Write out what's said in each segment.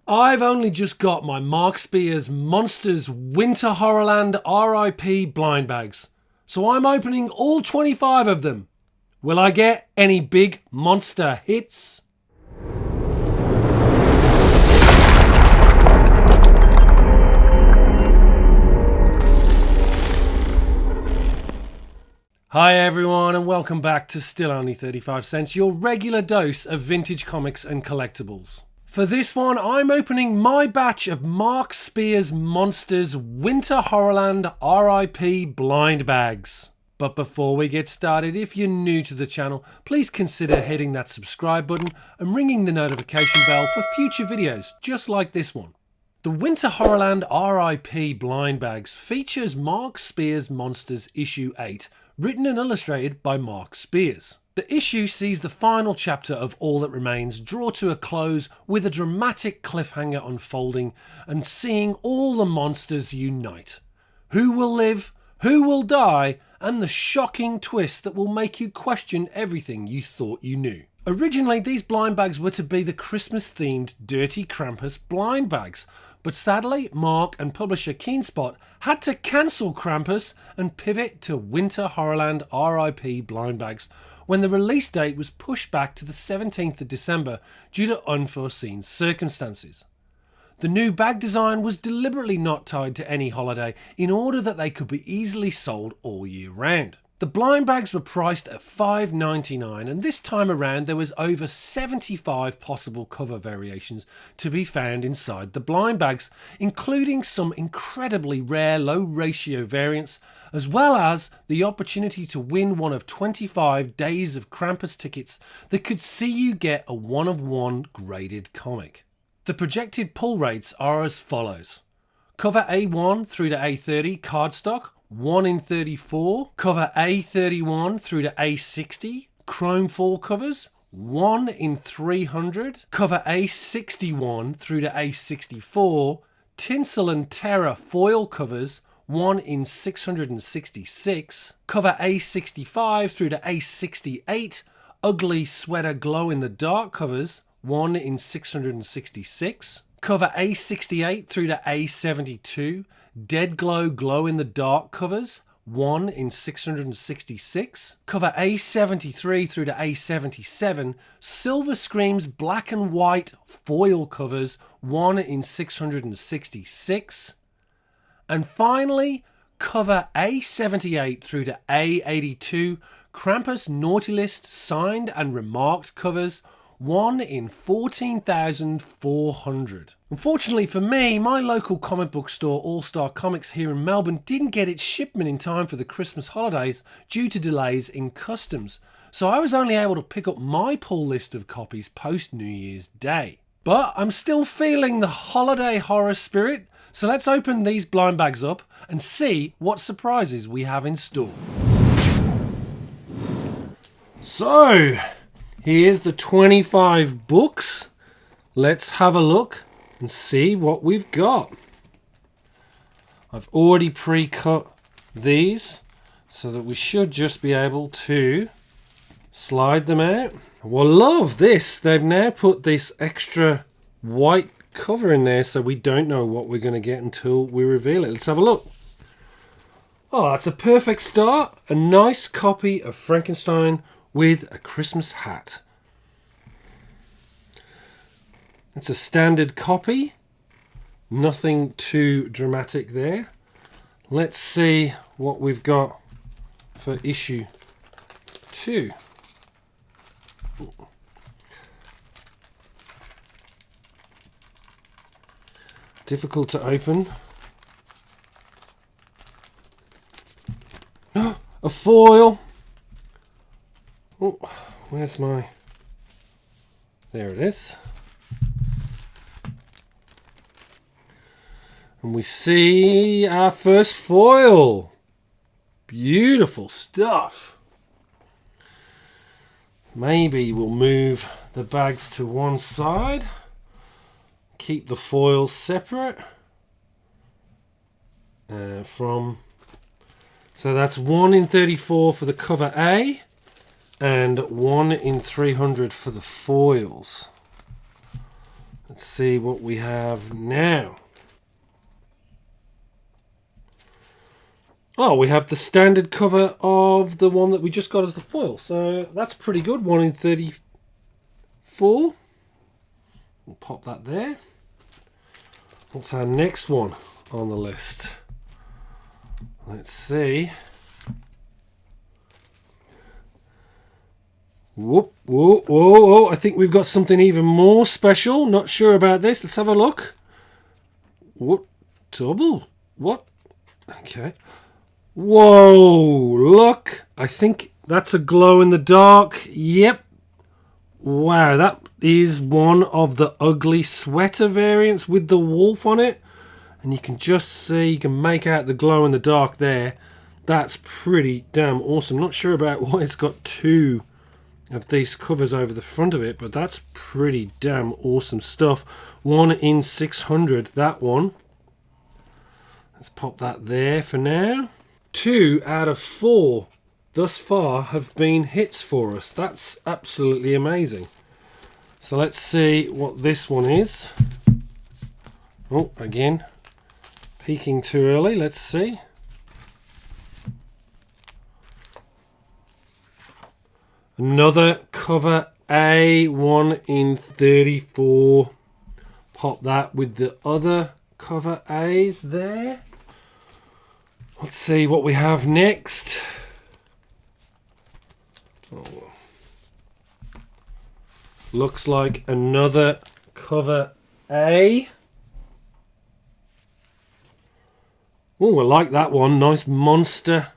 I've only just got my Mark Spears Monsters Winter Horrorland R.I.P blind bags, so I'm opening all 25 of them. Will I get any big monster hits? Hi everyone and welcome back to Still Only 35 Cents, your regular dose of vintage comics and collectibles. For this one, I'm opening my batch of Mark Spears Monsters Winter Horrorland R.I.P blind bags. But before we get started, if you're new to the channel, please consider hitting that subscribe button and ringing the notification bell for future videos just like this one. The Winter Horrorland R.I.P blind bags features Mark Spears Monsters issue 8, written and illustrated by Mark Spears. The issue sees the final chapter of All That Remains draw to a close with a dramatic cliffhanger unfolding and seeing all the monsters unite. Who will live, who will die, and the shocking twist that will make you question everything you thought you knew. Originally, these blind bags were to be the Christmas-themed Dirty Krampus blind bags, but sadly, Mark and publisher Keenspot had to cancel Crampus and pivot to Winter Horrorland R.I.P blind bags when the release date was pushed back to the 17th of December due to unforeseen circumstances. The new bag design was deliberately not tied to any holiday in order that they could be easily sold all year round. The blind bags were priced at $5.99 and this time around there was over 75 possible cover variations to be found inside the blind bags, including some incredibly rare low ratio variants, as well as the opportunity to win one of 25 Days of Krampus tickets that could see you get a 1-of-1 graded comic. The projected pull rates are as follows: cover A1 through to A30 Cardstock, 1 in 34, cover A31 through to A60, chrome foil covers, 1 in 300, cover A61 through to A64, Tinsel and Terror foil covers, 1 in 666, cover A65 through to A68, ugly sweater glow in the dark covers, 1 in 666, cover A68 through to A72, Deadglow glow in the dark covers, 1 in 666, cover A73 through to A77, Silver Screams black and white foil covers, 1 in 666, and finally cover A78 through to A82 Krampus Naughty List signed and remarked covers, 1 in 14,400. Unfortunately for me, my local comic book store All Star Comics here in Melbourne didn't get its shipment in time for the Christmas holidays due to delays in customs, so I was only able to pick up my pull list of copies post New Year's Day. But I'm still feeling the holiday horror spirit, so let's open these blind bags up and see what surprises we have in store. So, here's the 25 books. Let's have a look and see what we've got. I've already pre-cut these so that we should just be able to slide them out. Well, love this. They've now put this extra white cover in there so we don't know what we're going to get until we reveal it. Let's have a look. Oh, that's a perfect start. A nice copy of Frankenstein with a Christmas hat. It's a standard copy. Nothing too dramatic there. Let's see what we've got for issue 2. Difficult to open. A foil. Oh, where's my... There it is. And we see our first foil. Beautiful stuff. Maybe we'll move the bags to one side. Keep the foils separate. So that's 1 in 34 for the cover A. And 1 in 300 for the foils. Let's see what we have now. Oh, we have the standard cover of the one that we just got as the foil. So that's pretty good. 1 in 34. We'll pop that there. What's our next one on the list? Let's see. Whoop, whoa, whoa, whoa. I think we've got something even more special. Not sure about this. Let's have a look. What? Double? What? Okay. Whoa, look. I think that's a glow in the dark. Yep. Wow, that is one of the ugly sweater variants with the wolf on it. And you can just see, you can make out the glow in the dark there. That's pretty damn awesome. Not sure about why it's got two of these covers over the front of it, but that's pretty damn awesome stuff. 1 in 600, that one. Let's pop that there for now. 2 out of 4 thus far have been hits for us. That's absolutely amazing. So let's see what this one is. Oh, again, peeking too early. Let's see. Another cover A, 1 in 34. Pop that with the other cover A's there. Let's see what we have next. Oh. Looks like another cover A. Oh, I like that one. Nice monster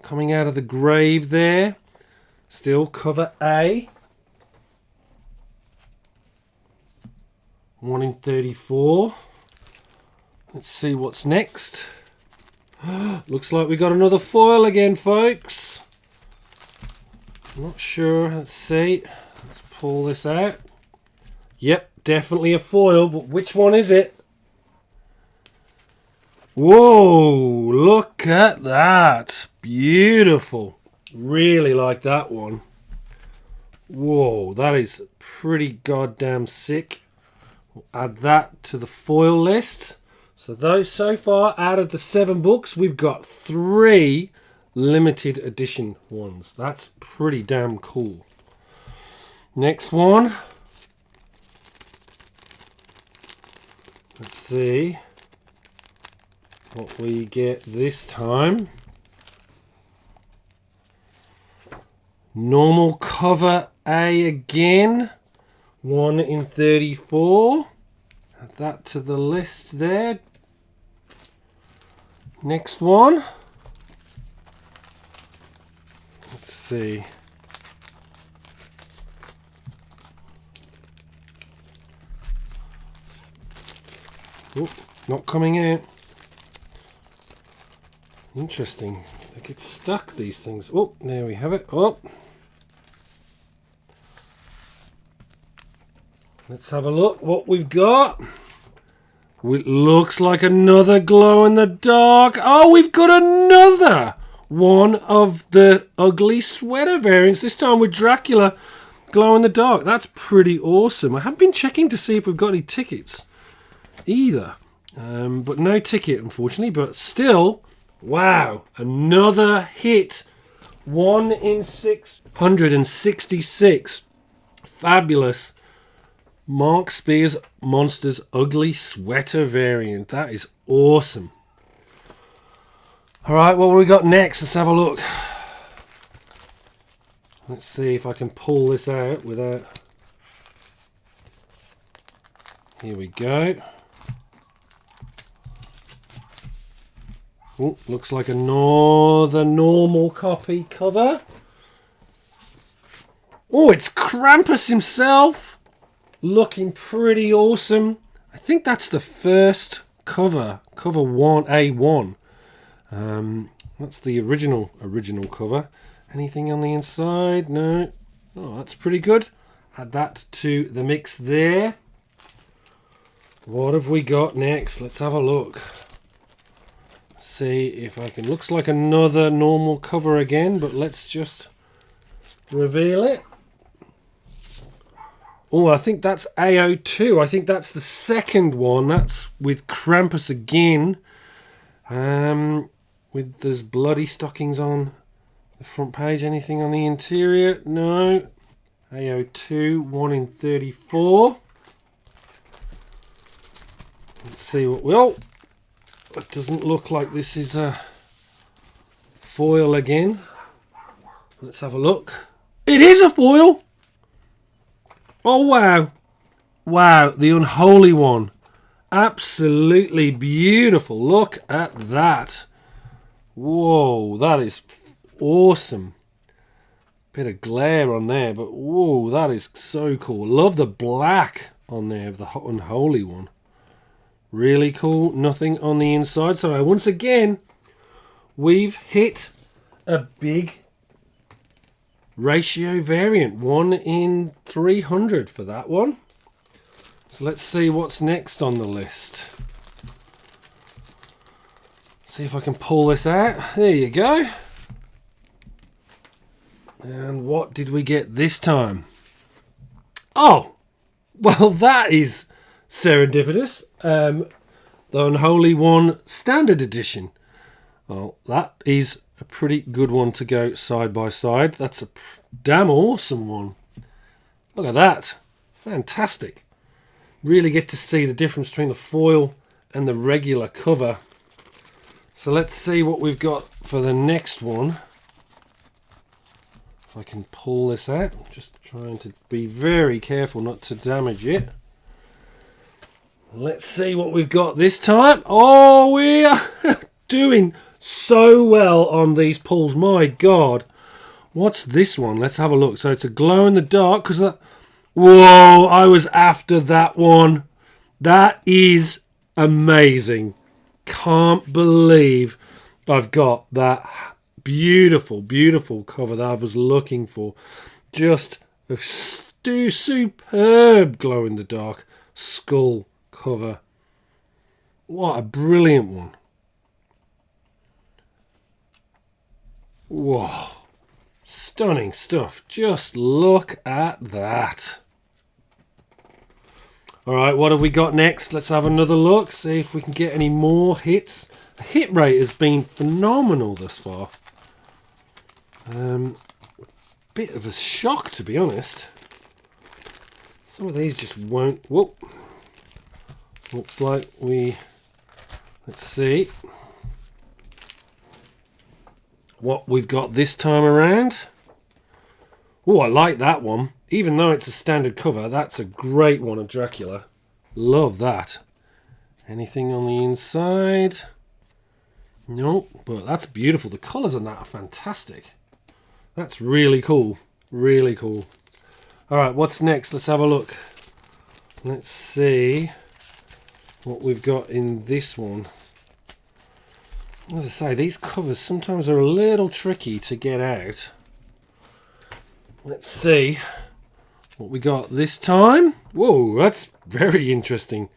coming out of the grave there. Still cover A. 1 in 34. Let's see what's next. Looks like we got another foil again, folks. Not sure. Let's see. Let's pull this out. Yep, definitely a foil, but which one is it? Whoa, look at that. Beautiful. Really like that one. Whoa, that is pretty goddamn sick. We'll add that to the foil list. So those so far out of the 7 books, we've got 3 limited edition ones. That's pretty damn cool. Next one. Let's see what we get this time. Normal cover A again. 1 in 34. Add that to the list there. Next one. Let's see. Oh, not coming out. Interesting. They get stuck, these things. Oh, there we have it. Oh. Let's have a look what we've got. It looks like another glow in the dark. Oh, we've got another one of the ugly sweater variants. This time with Dracula glow in the dark. That's pretty awesome. I have been checking to see if we've got any tickets either. But no ticket, unfortunately. But still, wow. Another hit. 1 in 666. Fabulous. Mark Spears Monsters Ugly Sweater variant. That is awesome. Alright, what have we got next? Let's have a look. Let's see if I can pull this out without... Here we go. Oh, looks like another normal copy cover. Oh, it's Krampus himself. Looking pretty awesome. I think that's the first cover. Cover 1, A1. That's the original cover. Anything on the inside? No. Oh, that's pretty good. Add that to the mix there. What have we got next? Let's have a look. See if I can... Looks like another normal cover again, but let's just reveal it. Oh, I think that's A02. I think that's the second one. That's with Krampus again. With those bloody stockings on the front page. Anything on the interior? No. A02, 1 in 34. Let's see what will. It doesn't look like this is a foil again. Let's have a look. It is a foil! Oh, wow. Wow, the Unholy one. Absolutely beautiful. Look at that. Whoa, that is awesome. Bit of glare on there, but whoa, that is so cool. Love the black on there of the Unholy one. Really cool. Nothing on the inside. So once again, we've hit a big ratio variant. 1 in 300 for that one. So let's see what's next on the list. See if I can pull this out. There you go. And what did we get this time? Oh, well, that is serendipitous. The Unholy one standard edition. Well, that is a pretty good one to go side by side. That's a damn awesome one. Look at that. Fantastic. Really get to see the difference between the foil and the regular cover. So let's see what we've got for the next one. If I can pull this out. I'm just trying to be very careful not to damage it. Let's see what we've got this time. Oh, we are doing so well on these pulls. My God. What's this one? Let's have a look. So it's a glow in the dark. Because that... Whoa, I was after that one. That is amazing. Can't believe I've got that beautiful, beautiful cover that I was looking for. Just a superb glow in the dark skull cover. What a brilliant one. Whoa. Stunning stuff. Just look at that. Alright, what have we got next? Let's have another look. See if we can get any more hits. The hit rate has been phenomenal thus far. Bit of a shock, to be honest. Some of these just won't... Whoa. Looks like we... Let's see what we've got this time around. Oh, I like that one. Even though it's a standard cover, that's a great one of Dracula. Love that. Anything on the inside? No, but that's beautiful. The colours on that are fantastic. That's really cool. Really cool. Alright, what's next? Let's have a look. Let's see what we've got in this one. As I say, these covers sometimes are a little tricky to get out. Let's see what we got this time. Whoa, that's very interesting.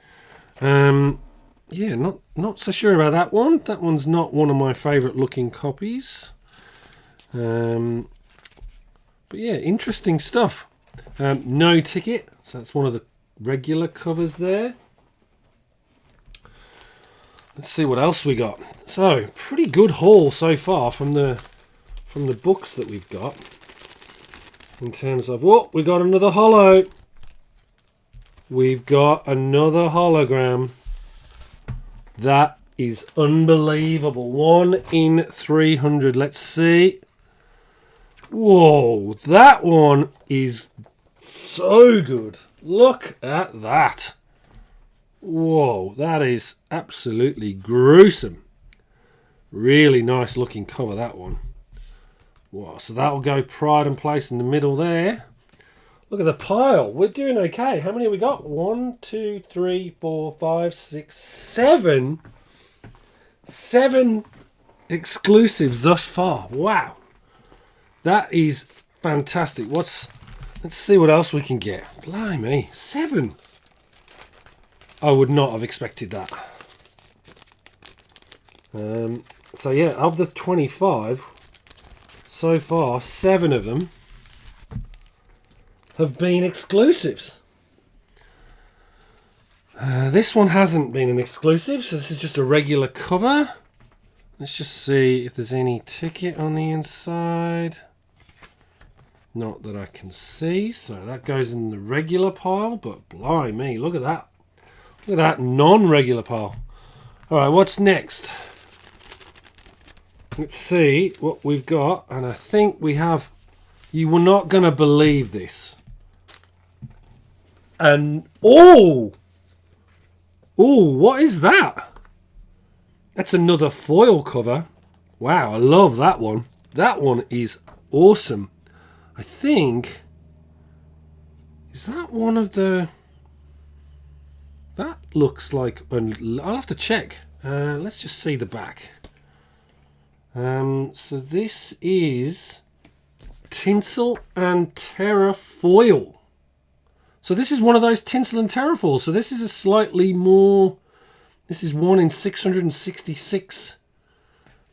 Yeah, not so sure about that one. That one's not one of my favourite looking copies. But yeah, interesting stuff. No ticket, so that's one of the regular covers there. Let's see what else we got. So, pretty good haul so far from the books that we've got. In terms of, whoa, we got another holo. We've got another hologram. That is unbelievable. 1 in 300. Let's see. Whoa, that one is so good. Look at that. Whoa, that is absolutely gruesome. Really nice looking cover, that one. Wow, so that'll go pride and place in the middle there. Look at the pile. We're doing okay. How many have we got? 1, 2, 3, 4, 5, 6, 7. 7 exclusives thus far. Wow. That is fantastic. Let's see what else we can get. Blimey, 7. I would not have expected that. So yeah, of the 25, so far 7 of them have been exclusives. This one hasn't been an exclusive, so this is just a regular cover. Let's just see if there's any ticket on the inside. Not that I can see, so that goes in the regular pile, but blimey, look at that. Look at that non-regular pile. Alright, what's next? Let's see what we've got, and I think we have... You were not going to believe this. And... Oh! Oh, what is that? That's another foil cover. Wow, I love that one. That one is awesome. I think... Is that one of the... That looks like... I'll have to check. Let's just see the back. So this is Tinsel and Terror foil. So this is one of those Tinsel and Terror foils. So this is a slightly more... This is 1 in 666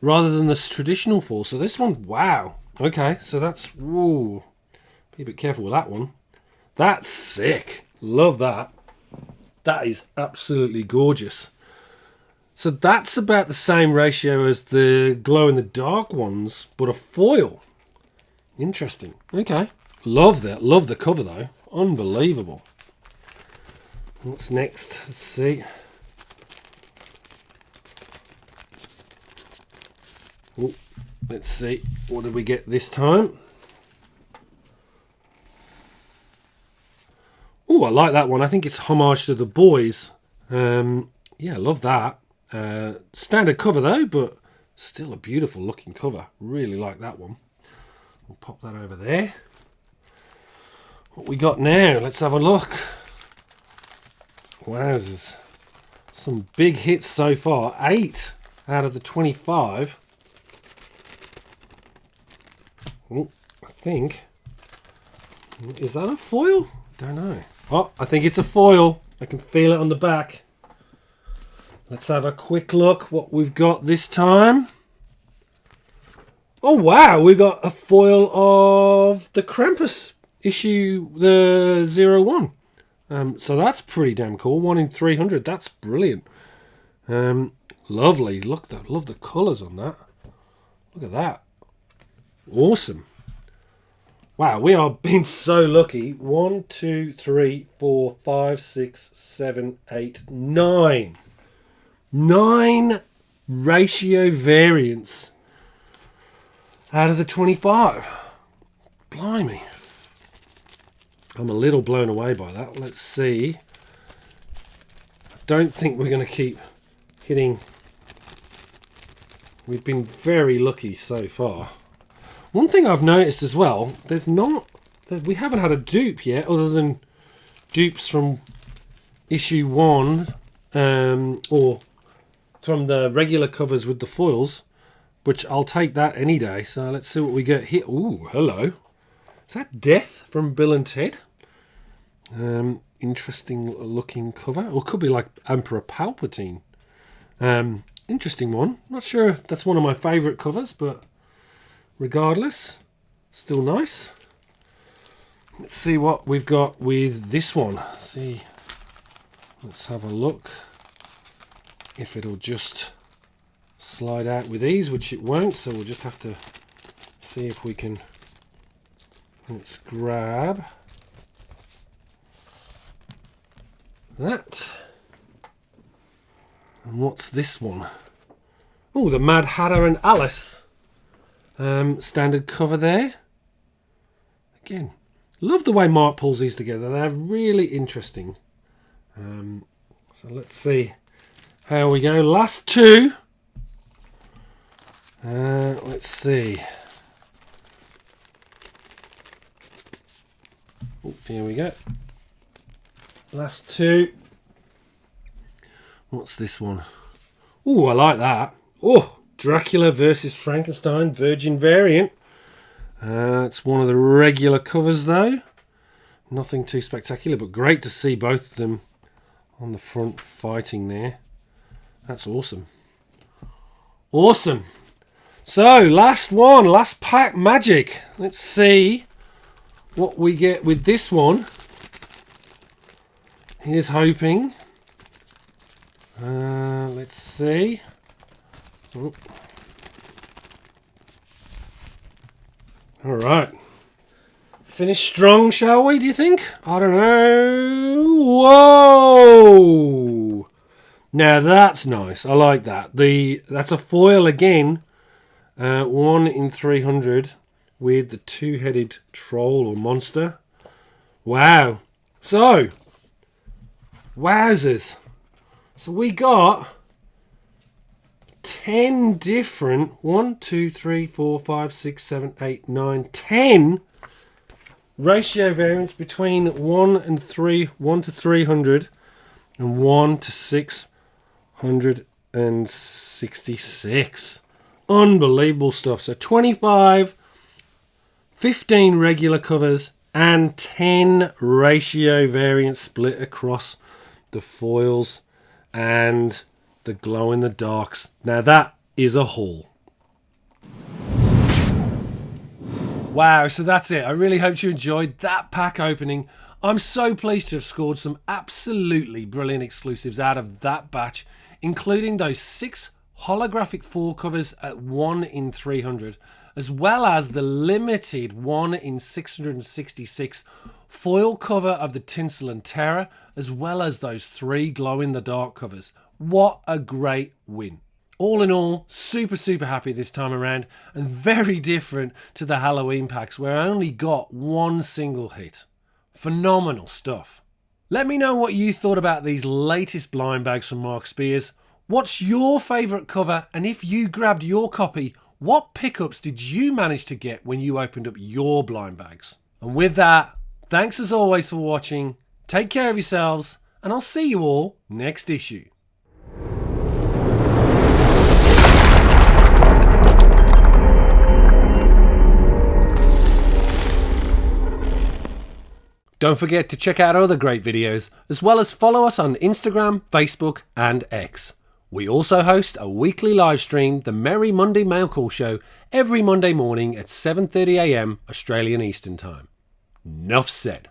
rather than the traditional foil. So this one, wow. Okay, so that's... Ooh, be a bit careful with that one. That's sick. Love that. That is absolutely gorgeous. So that's about the same ratio as the glow-in-the-dark ones, but a foil. Interesting. Okay. Love that. Love the cover, though. Unbelievable. What's next? Let's see. Ooh, let's see. What did we get this time? Oh, I like that one. I think it's Homage to the Boys. Yeah, love that. Standard cover though, but still a beautiful looking cover. Really like that one. We'll pop that over there. What we got now? Let's have a look. Wowzers. Some big hits so far. 8 out of the 25. Oh, I think. Is that a foil? Don't know. Oh, I think it's a foil. I can feel it on the back. Let's have a quick look what we've got this time. Oh wow, we got a foil of the Krampus issue, the 01. So that's pretty damn cool. 1 in 300. That's brilliant. Lovely. Love the colours on that. Look at that. Awesome. Wow, we are being so lucky. 1, 2, 3, 4, 5, 6, 7, 8, 9. 9 ratio variants out of the 25. Blimey. I'm a little blown away by that. Let's see. I don't think we're going to keep hitting. We've been very lucky so far. One thing I've noticed as well, we haven't had a dupe yet, other than dupes from issue 1, or from the regular covers with the foils, which I'll take that any day. So let's see what we get here. Ooh, hello. Is that Death from Bill and Ted? Interesting looking cover. Or it could be like Emperor Palpatine. Interesting one. Not sure if that's one of my favourite covers, but regardless, still nice. Let's see what we've got with this one. Let's have a look. If it'll just slide out with ease, which it won't, so we'll just have to see if we can. Let's grab that. And what's this one? Oh, the Mad Hatter and Alice. Standard cover there. Again, love the way Mark pulls these together. They're really interesting. So let's see how we go. Last 2. Let's see. Oh, here we go. Last 2. What's this one? Oh, I like that. Oh, Dracula versus Frankenstein Virgin variant. It's one of the regular covers though. Nothing too spectacular, but great to see both of them on the front fighting there. That's awesome. Awesome. So, last one, last pack magic. Let's see what we get with this one. Here's hoping. Let's see. Oh. All right. Finish strong, shall we, do you think? I don't know. Whoa! Now that's nice. I like that. That's a foil again. 1 in 300 with the two-headed troll or monster. Wow. So, wowzers. So we got 10 different, 1, 2, 3, 4, 5, 6, 7, 8, 9, 10 ratio variants between 1 to 300 and 1 to 666. Unbelievable stuff. So 25, 15 regular covers and 10 ratio variants split across the foils and the glow in the darks. Now that is a haul. Wow, so that's it. I really hope you enjoyed that pack opening. I'm so pleased to have scored some absolutely brilliant exclusives out of that batch, including those 6 holographic 4 covers at 1 in 300, as well as the limited 1 in 666 foil cover of the Tinsel and Terror, as well as those 3 glow-in-the-dark covers. What a great win. All in all, super happy this time around, and very different to the Halloween packs where I only got 1 single hit. Phenomenal stuff. Let me know what you thought about these latest blind bags from Mark Spears. What's your favourite cover, and if you grabbed your copy, what pickups did you manage to get when you opened up your blind bags? And with that, thanks as always for watching, take care of yourselves, and I'll see you all next issue. Don't forget to check out other great videos, as well as follow us on Instagram, Facebook and X. We also host a weekly live stream, the Merry Monday Mail Call Show, every Monday morning at 7:30 AM Australian Eastern Time. Enough said.